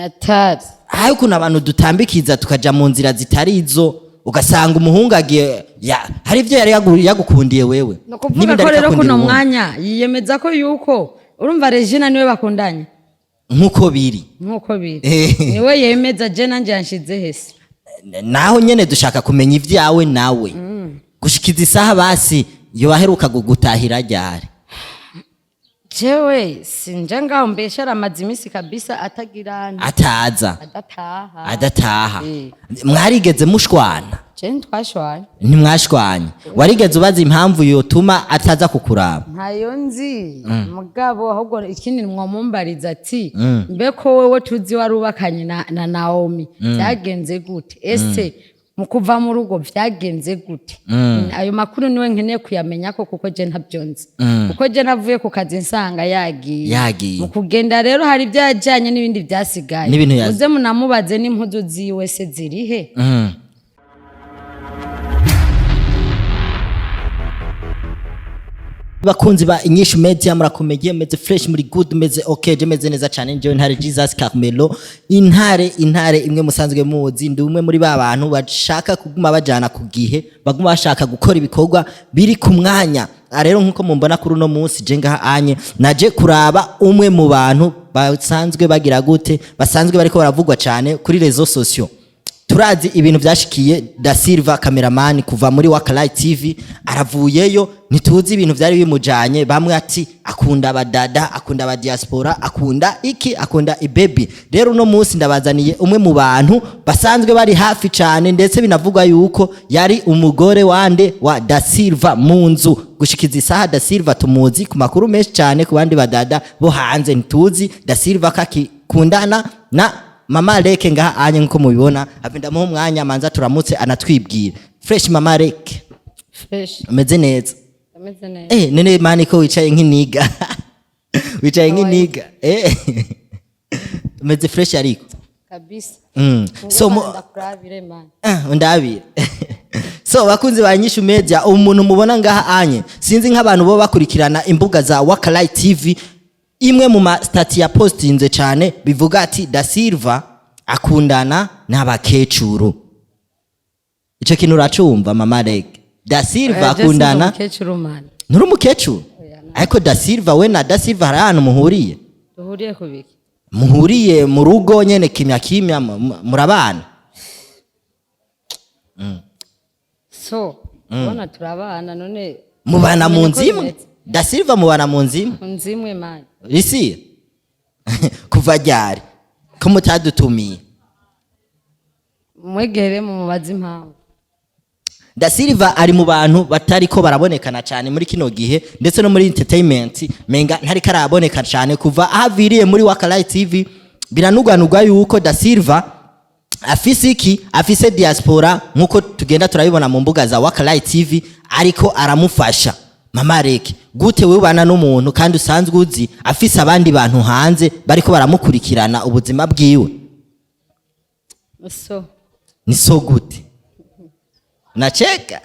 Atari. Hayo kuna abantu dutambikiza tukaja mu nzira zitari izo ugasanga umuhungu agiye hari ivyo yari yagukundiye wewe. Nukuvuga ko rero kuno mwanya yiyemeza ko yuko urumva Regina niwe bakundanye. Nkuko biri. Niwe yemeza je nanje yanshize hese. Naho nyene dushaka kumenya ivyawe nawe. Gushikiza isaha basi yo baheruka gutahira ryari. Jewe sinje ngaho mbeshara amazimisi kabisa atagirana. Ataza. Adataha. Mwarigeze mushwana? Je ntwashwanye. Ntimwashwanye. Warigeze ubaza impamvu yotuma ataza kukuraba? Ntayo nzi. Mugabo ahubwo ikindi mwamumbariza ati mbeko wewe tuzi warubakanye na Naomi byagenze gute? Ese mukuva mu rugo byagenze gute? Ayo makuru niwe nkeneye kuyamenya ko kuko je ntabyonze. Kuko je navuye ku kazi nsanga yagiye. Mukugenda rero hari byajanye n'ibindi byasigaye. Muze munamubaze n'impuzu ziwe se zirihe? Bakunzi ba Inyishu Media murakomeye meze fresh muri good meze okay je meze neza cyane nje ntare Jesus Carmelo intare imwe musanzwe muzi ndi umwe muri ba bantu bashaka kuguma bajana ku gihe baguma bashaka gukora ibikorwa biri ku mwanya rero nkuko mumbona kuri no munsi je ngaha anye naje kuraba umwe mu bantu basanzwe bagira gute basanzwe bariko baravugwa cyane kuri rezo sociaux. Turazi ibintu byashikiye da Silva cameraman kuva muri Wakalayi TV aravuyeyo nituzi ibintu byari bimujanye bamwe ati akunda abadada akunda aba diaspora akunda ibaby. Rero no munsi ndabazaniye umwe mu bantu basanzwe bari hafi cyane ndetse binavugwa yuko yari umugore wande wa da Silva munzu gushikiza isaha da Silva tumuzi ku makuru menshi cyane ku bandi badada bo hanze nituzi da Silva kakikundana na Mama Leke ngaha anye nkuko mubibona apinda mu mwanya manza turamutse anatwibwira. Fresh Mama Leke. Fresh. Ameze neza. Nene mani ko wicaye nk'iniga. Wicaye nk'iniga. Ameze fresh ariko. Kabisa. So ndakurabire man. Undabire. So bakunzi ba Inyishu Media umuntu mubona ngaha anye sinzi nk'abantu bo bakurikirana imbuga za Wakalayi TV imwe mu stati ya postinze cyane bivuga ati da Silva akundana n'abakecuru. Ico kintu uracumva Mama Leke? Da Silva akundana nuri umukecuru ariko da Silva we na da Silva hari ahantu muhuriye? Duhuriye kubiki? Muhuriye mu rugo nyene kimya murabana? So ubona turabana none mubana mu nzimwe? Da Silva mubana mu nzimwe? Nzimwe man. Risi kuva ryari ko mutadutumiye? Mwegere mu mubazi impamvu. Da Silva ari mu bantu batari ko barabonekana cyane muri kino gihe ndetse no muri entertainment menga ntari karaboneka cyane kuva ahaviriye muri Wakalayi TV. Biranugwanugwa yuko da Silva afise diaspora nkuko tugenda turabibona mu mbuga za Wakalayi TV ariko aramufasha. Mama Leke gute wewe bana n'umuntu kandi usanzwe uzi afise abandi bantu hanze bariko baramukurikirana ubuzima bwiwe? So ni so gute? Unacheka?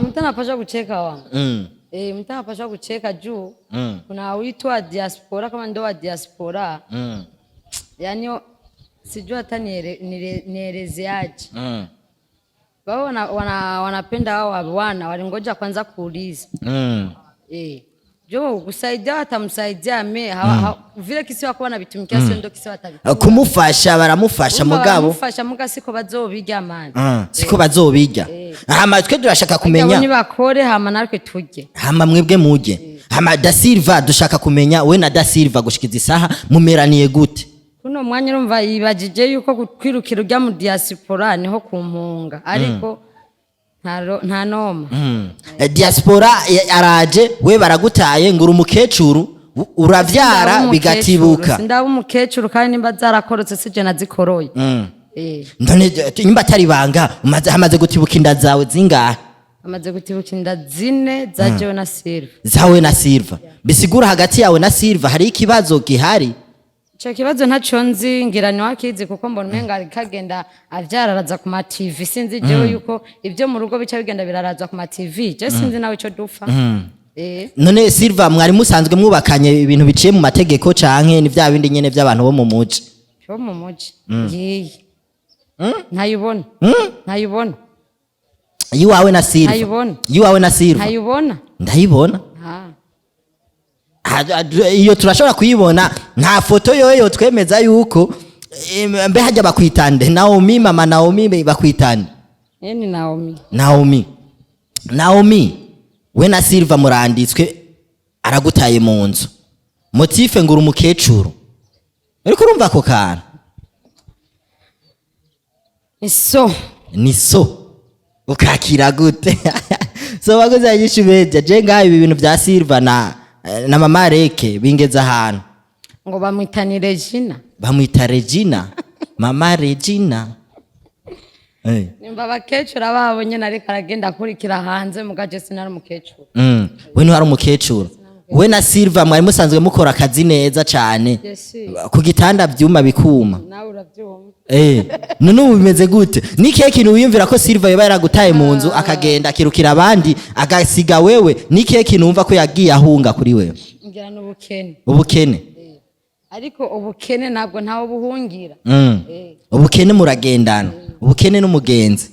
Mtanapasha kucheka wangu. Mtanapasha kucheka juu kuna uitwa diaspora kama ndo wa diaspora. Yani sijua hata nielezeaje. Wao wanapenda wao wana walingoja kwanza kuuliza. Jo kusaidia atamsaidia vile kisiwa kwa na bitumikia sio ndo kisiwa atabitumia. Kumufasha baramufasha mugabo. Kumufasha muga siko bazobiga amani. Siko bazobiga. Hama twe durashaka kumenya. Ni bakore hama natwe tujye. Hama mwebwe muje. Hama da Silva dushaka kumenya we na da Silva gushikiza isaha mumeraniye gute? Kuno mwanya urumva yibajije yuko kwirukira ujya mu diaspora niho kumpunga ariko nta noma. Diaspora araje we baragutaye ngura umukecuru uravyara bigatibuka. Ndaba umukecuru kandi nimba zarakorotse sije nazikoroye. None nimba atari banga hamaze gutibuka inda zawe zingahe? Amaze gutibuka inda 4 za Joe na Silva. Zawe na Silva. Bisigura hagati yawe na Silva hari ikibazo gihari? Cyo kibazo ntaco nzi ngira ni wakizi kuko mbona umenga kagenda avyararaza ku ma TV sinzi jewe yuko ivyo mu rugo bica bigenda birarazwa ku ma TV je sinzi nawe cyo dufa. none Silva mwari musanzwe mwubakanye ibintu biciye mu mategeko canke ni vya bindi nyene vy'abantu bo mu muji bo mu muji ngiye ntayibona ntayibona yiwawe na Silva yiwawe na Silva ntayibona ndayibona iyo turashobora kuyibona nta foto yoyo twemeza yuko mbe hajya bakwitande Naomi mama Naomi bakwitande ni Naomi we na Silva muranditswe aragutaye mu nzu motife ngura umukecuru ariko urumva ko kana ni so ukakira gute so bagoze yanyishu beje je ngaho ibi bintu bya Silva na mama Reke bingeza ahantu ngo bamwitani Regina bamwita Regina mama Regina nimba abakecuru ababonye nariko aragenda akurikira hanze mugaje sinari umukecuru we ni hari umukecuru we na Silva mwari musanzwe mukora akazi neza cyane ku gitanda byuma bikuma nawe urabyumva none ubu bimeze gute ni kihe kintu wiyumvira ko Silva yoba yaragutaye mu nzu akagenda akirukira abandi agasiga wewe ni kihe kintu wumva ko yagiye ahunga kuri wewe ngira n'ubukene ubukene ariko ubukene ntabwo ntawe buhungira ubukene muragendana ubukene n'umugenzi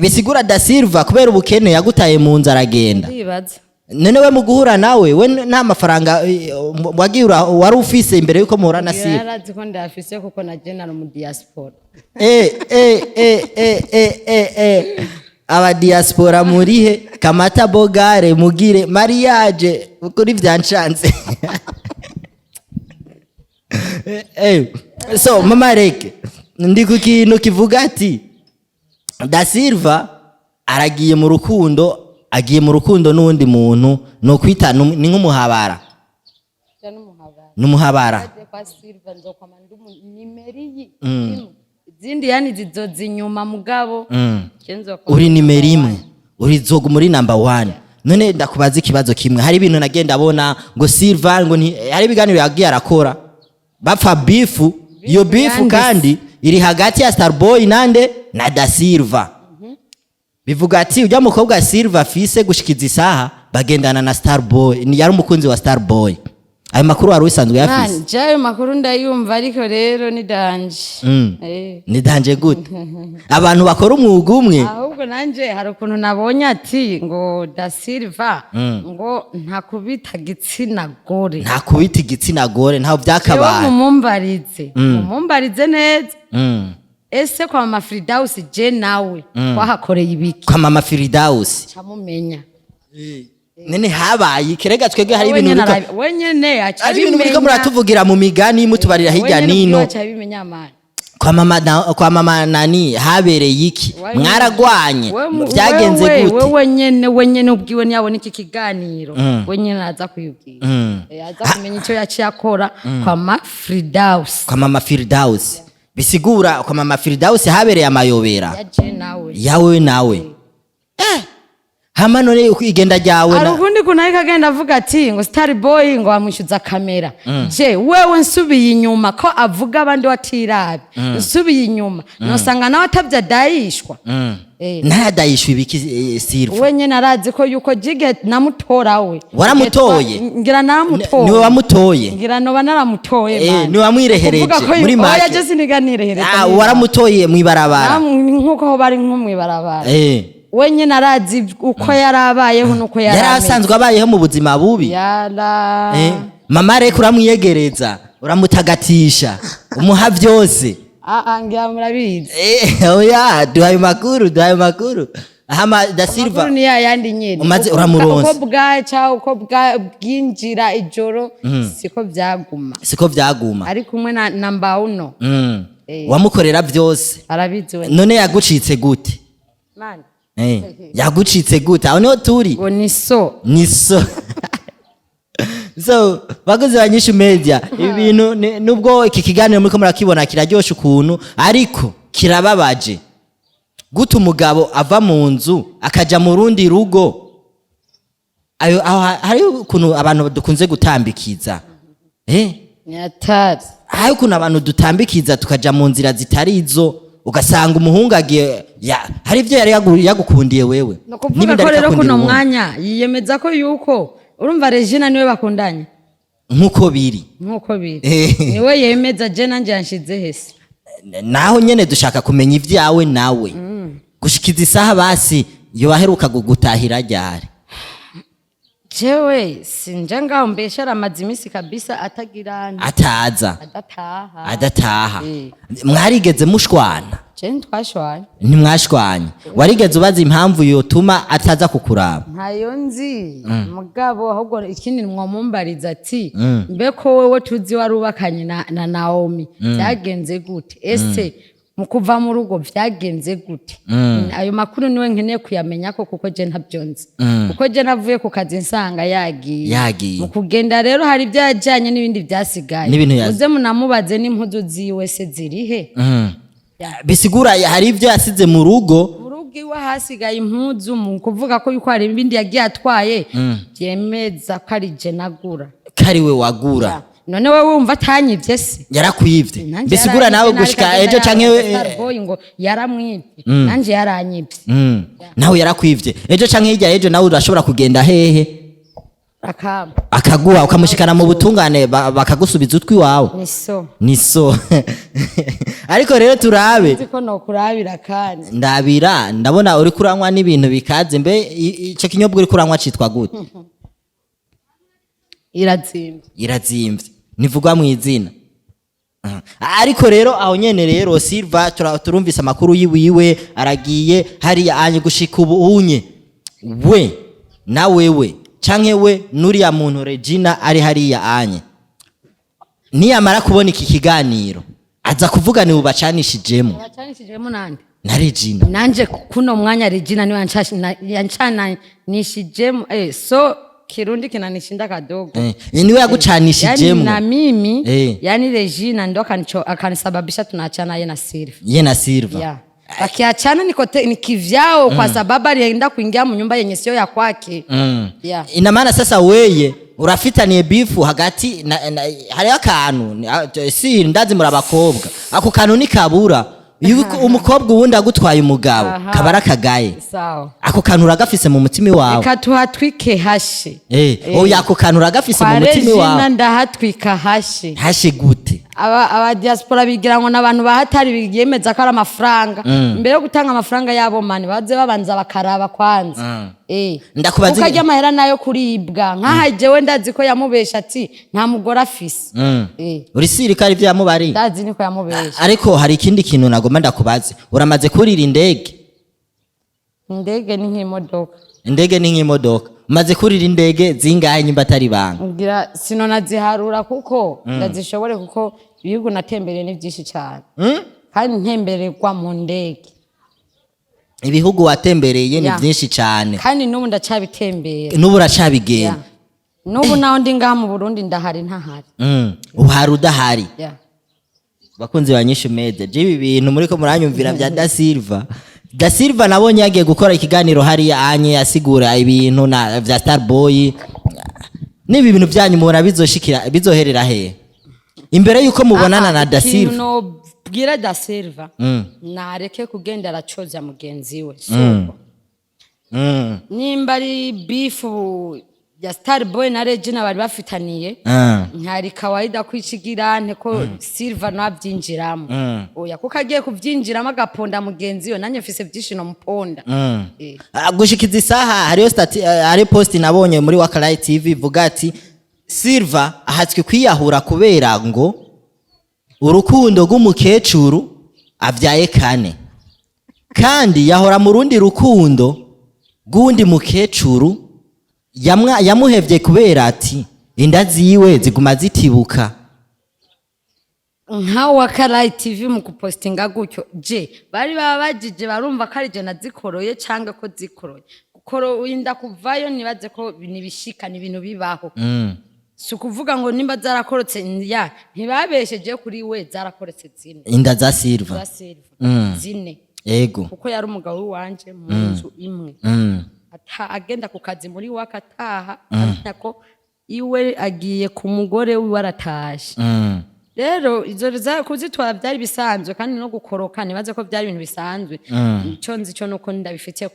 bisigura da Silva kubera ubukene yagutaye mu nzu aragenda none we muguhura nawe we nta mafaranga wagiye wari ufise imbere yuko muhura na Silva yarazi ko ndafise kuko na general mu diaspora aba diaspora murihe Kamata Bogare mugire mariage kuri vyanshanze so mama Reke ndi ku kintu kivuga ati da Silva aragiye mu rukundo agiye mu rukundo n'undi muntu no kwita ni nk'umuhabara n'umuhabara zindi yani zizoza inyuma mugabo uri nimero imwe uri zoga muri number 1 none ndakubaza ikibazo kimwe hari ibintu nagenda abona ngo Silva ngo hari ibiganiro yagiye arakora bapfa bifu iyo bifu kandi iri hagati ya Starboy nande na da Silva bivuga ati ujya mukobwa Silva afise gushikiza isaha bagendana na Starboy ni yari umukunzi wa Starboy ayo makuru wari usanzwe yafise jayo makuru ndayumva ariko rero ni danje ni danje gute abantu bakora umwuga umwe ahubwo nanje hari ukuntu nabonye ati ngo da Silva ngo ntakubita gitsina gore ntaho byakabaye mumumbarize neza ese kwa mama Firdaus je nawe wahakoreye ibiki kwa mama Firdaus camumenya nene habaye kerega twege hari ibintu wenyene acabimenya ariko muratuvugira mu migani mutubarira hirya nino kwa mama nani habereye iki mwaragwanye byagenze gute wenyene ubwiwe ntiyabona iki kiganiro wenyene aza kuyubwira aza kumenya icyo yaciye akora kwa mama Firdaus bisigura kwa mama Firdaus habereye amayobera yawe nawe hama none igenda ryawe na arukundi kunayika agenda avuga ati ngo Starboy ngo amwishyuza kamera je wewe nsubiye inyuma ko avuga abandi watirabe nsubiye inyuma nosanga nawe atavya dayishwa ntayadayishwa ibiki Silva wenye narazi ko yuko jige namutora we waramutoye ngira namutoye niwe wamutoye ngira no banaramutoye niwe wamwirehereje muri make oya je siniganirehereje waramutoye mwibarabara nkuko ho bari nko mwibarabara wenye narazi uko yarabayeho nuko yarasanzwe abayeho mu buzima bubi mama Reke uramwiyegereza uramutagatisha umuha byose ngira murabizi oya duhaye makuru hama da Silva ni yandi nyene umaze uramuronsa uko bwaca uko bwinjira ijoro siko byaguma ari kumwe na mbauno wamukorera byose arabizi we none yagucitse gute mani yagucitse gute aho niho turi niso so baguze banyishu media ibintu nubwo iki kiganiro muri ko murakibona kiraryosha ukuntu ariko kirababaje gute umugabo ava mu nzu akaja mu rundi rugo ayo hari ukuntu abantu dukunze gutambikiza nyatari hari ukuntu abantu dutambikiza tukaja mu nzira zitari izo ugasanga umuhungu agiye hari ivyo yari yagukundiye wewe no kuvuga ko rero kuno mwanya yiyemeza ko yuko urumva Regina niwe bakundanye nkuko biri niwe yemeza je nanje yanshize hese naho nyene dushaka kumenya ivyawe nawe gushikiza isaha basi yo baheruka gutahira ryari jewe sinje ngaho mbeshara amazimisi kabisa atagirana adataha mwarigeze mushwana ntimwashwanye warigeze ubaza impamvu yotuma ataza kukuraba ntayo nzi mugabo ahubwo ikindi mwamumbariza ati mbeko wewe tuzi warubakanye na Naomi byagenze gute ese mukuva mu rugo byagenze gute ayo makuru niwe nkeneye kuyamenya ko kuko je ntabyonze kuko je navuye ku kazi nsanga yagiye mu kugenda rero hari ibyajanye n'ibindi byasigaye uze munamubaze n'impuzu ziwe se zirihe bisigura hari ibyo yasize mu rugo iwe hasigaye impuzu mu kuvuga ko yuko hari ibindi yagiye atwaye byemeza ko ari je nagura kari we wagura none wewe wumva atanyivye se yarakuyivye bisigura nawe gushika ejo canke ngo yaramwivye nanje yaranyivye nawe yarakuyivye ejo canke hirya ejo nawe urashobora kugenda hehe akaguha ukamushikana mu butungane bakagusubiza utwi wawe niso ariko rero turabe ko no kurabira kandi ndabona uri kuranywa n'ibintu bikaze mbe ico kinyobwa uri kuranywa citwa gute irazimvye nivugwa mu izina ariko rero aho nyene rero Silva turumvise amakuru yiwiwe aragiye hari anye gushika ubunye we na wewe canke we nuriya muntu Regina ari hariya anye niyamara kubona iki kiganiro aza kuvuga ni ubacanishijemo nande na Regina nanje kuno mwanya Regina niwe yanchana nishijemo so Kirundi kinanishinda kadogo niwe yagucanishijemo na mimi yani Regina ndo akanisababisha tunaachana ye na Silva wakiachana ni kivyao kwa sababu alienda kuingia mu nyumba yenye sio ya kwake ina maana sasa weye urafitaniye bifu hagati hari akantu si ndazi muri abakobwa ako kantu ni kabura umukobwa ubundi agutwaye umugabo kabara kagaye ako kantu uragafise mu mutima wawe katuhatwike hashe oya ako kantu uragafise mu mutima wawe Regina ndahatwika hashe gute aba diaspora bigira ngo nabantu bahatari biyemeza ko ari amafaranga mbere yo gutanga amafaranga yabo mani baze babanza bakaraba kwanza ndakubaza ukajya amahera nayo kuribwa nkaha jewe ndazi ko yamubesha ati nta mugore afise uri sirikari ivyo yamubari ndazi niko yamubesha ariko hari ikindi kintu nagomba ndakubaze uramaze kurira indege ni nk'imodoka indege ni nk'imodoka umaze kurira indege zingahe nyimba atari banga ngira sinona ziharura kuko ndazishobore kuko ibihugu natembereye ni byinshi cyane kandi ntembererwa mu ndege ibihugu watembereye ni byinshi cyane kandi n'ubu ndacabitembera n'ubu uracabigenda n'ubu naho ndi ngaha mu Burundi ndahari ntahari uhari udahari bakunzi banyishu mede je ibi bintu muri ko muranyumvira bya Da Silva nabonye yagiye gukora ikiganiro hari anye yasigura ibintu na vya Starboy nibi bintu byanyu mubona bizoherera he imbere yuko mubonana na Da Silva no bwira Da Silva nareke kugenda aracoza mugenzi we nimba ari bifu ya Starboy na Regina bari bafitaniye ntari kawaida kwishigira nteko Silva nabyinjiramo oya kuko agiye kuvyinjiramo agaponda mugenzi yo nanye mfise byishino muponda gushikiza isaha hari post nabonye muri Wakarayi TV vuga ati Silva ahatswe kwiyahura kubera ngo urukundo rw'umukecuru avyaye kane kandi yahora mu rundi rukundo rw'undi mukecuru yamuhevye kubera ati inda ziwe ziguma zitibuka nka Wakarayi TV mu kupostinga gutyo je bari babajije barumva ko ari je nazikoroye canke ko zikoroye gukoro inda kuvayo nibaze ko nibishika ni ibintu bibaho sukuvuga ngo nimba zarakorotse ntibabesheje kuri we zarakoretse zine inda za Silva zine ego kuko yari umugabo wanje mu nzu imwe agenda ku kazi muri wakataha ariko iwe agiye ku mugore we waratashe rero izo kuzitwara byari bisanzwe kandi no gukoroka nibaze ko byari ibintu bisanzwe icyo nzi cyo nuko ndabifitiye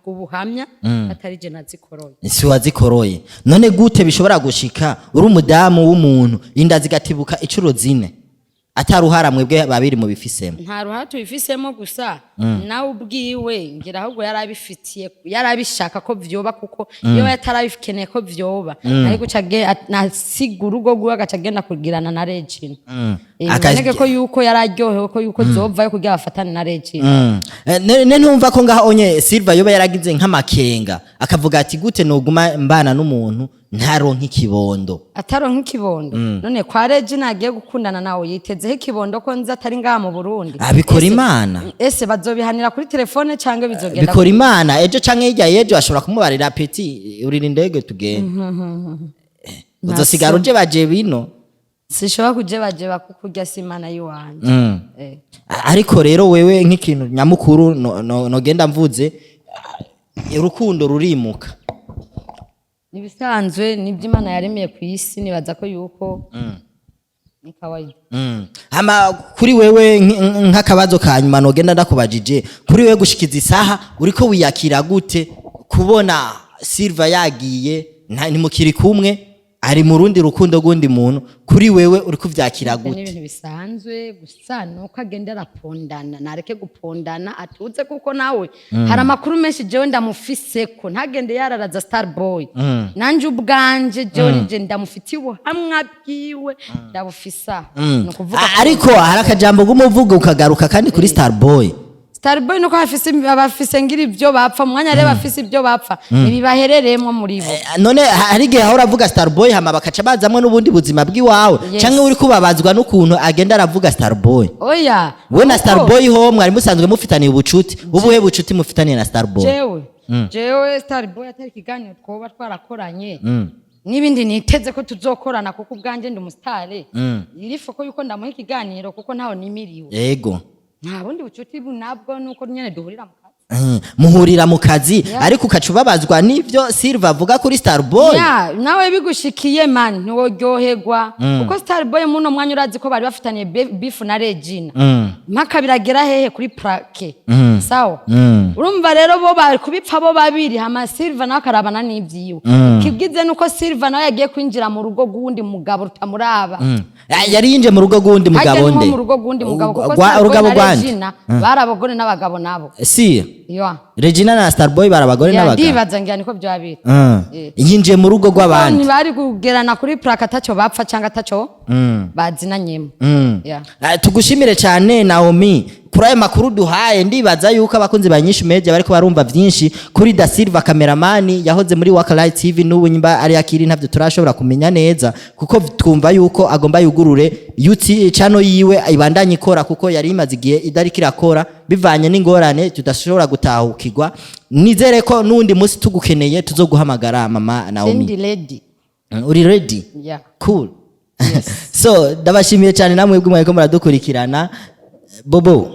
kubuhamya atari je nazikoroye si wazikoroye none gute bishobora gushika uri umudamu w'umuntu inda zigatibuka icuro zine ataruhara mwebwe babiri mu bifisemo nta ruhara tubifisemo gusa nawe ubwiwe ngira ahubwo yarabifitiye yarabishaka ko vyoba kuko iyo yatarabikeneye ko vyoba ariko cage nasigura urugo gwa gacagenda kugirana na Regina nege ko yuko yararyohewe ko yuko zova yo kugira bafatane na Regina ne ntumva ko ngaho onye Silva yoba yaragize nk'amakenga akavuga ati gute noguma mbana n'umuntu ntaronka ikibondo ataronka ikibondo none kwa Regina agiye gukundana nawe yitezeho ikibondo ko nza atari ngaha mu Burundi abikora imana ese bazobihanira kuri telefone canke bizogenda bikora imana ejo canke hirya yejo ashobora kumubarira peti urira indege tugenda uzosigara uje baje bino sishobora kuje baje bakukurya simana yiwanje ariko rero wewe nk'ikintu nyamukuru no genda mvuze urukundo rurimuka nibisanzwe nibyo Imana yaremeye ku isi nibaza ko yuko ni kawaida ama kuri wewe nk'akabazo kanyuma no genda ndakubajije kuri wewe gushikiza isaha uriko wiyakira gute kubona Silva yagiye ni mukiri kumwe ari mu rundi rukundo gundi muntu kuri wewe uri kuvyakira gute n'ibintu bisanzwe gusa nuko agendera pondana nareke gupondana atuze kuko nawe hari amakuru menshi jewe ndamufiseko ntagende yararaza Starboy nanje ubwanje jewe nije ndamufitiye ubuhamwa bwiwe ndabufisa nukuvuga ariko hari akajambo gumuvuga ukagaruka kandi kuri Starboy Starboy nuko abafise ngira ivyo bapfa mwanya reba afise ivyo bapfa nibibaherereyemo muri bo none hari gihe ahora avuga Starboy hama bakaca bazamwe n'ubundi buzima bwiwawe canke uri kubabazwa n'ukuntu agenda aravuga Starboy oya we na Starboy ho mwari musanzwe mufitaniye ubucuti ubuhe bucuti mufitaniye na Starboy jewe Starboy atari kiganiro twoba twarakoranye n'ibindi niteze ko tuzokorana kuko ubwanje ndi umustare irifo ko yuko ndamuha ikiganiro kuko ntaho nimiriwe yego nta bundi bucuti nabwo nuko nyene duhurira mu kazi muhurira mu kazi ariko ukacubabazwa n'ivyo Silva avuga kuri Starboy nawe bigushikiye man ntiworyoherwa kuko Starboy muno mwanya urazi ko bari bafitaniye beef na Regina mpaka biragera hehe kuri plaque sawa urumva rero bo bari kubipfa bo babiri hama Silva nawe akarabana n'ivyiwe kibwize nuko Silva nawe yagiye kwinjira mu rugo gundi mugabo rutamuraba yari yinje mu rugo gundi mugabo nde mu rugo gundi mugabo kuko Starboy na Regina barabagore n'abagabo nabo Regina na Starboy barabagore n'abagabo ndibaza ngira niko byabira yinje mu rugo rw'abandi ni bari kugerana kuri plaque ataco bapfa cyangwa ataco bazinanyemo tugushimire cyane Naomi kuri aya makuru duhaye ndibaza yuko abakunzi ba INYISHU media bariko barumva byinshi kuri Da Silva cameraman yahoze muri Wakalight TV n'ubu nyimba ari akiri ntavyo turashobora kumenya neza kuko twumva yuko agomba yugurure YouTube channel yiwe ibandanye ikora kuko yari imaze igihe idariki irakora bivanye n'ingorane tudashobora gutahukirwa nizere ko nundi munsi tugukeneye tuzoguhamagara mama Naomi uri ready cool so ndabashimiye cyane namwe bw'umwe ko muradukurikirana bobo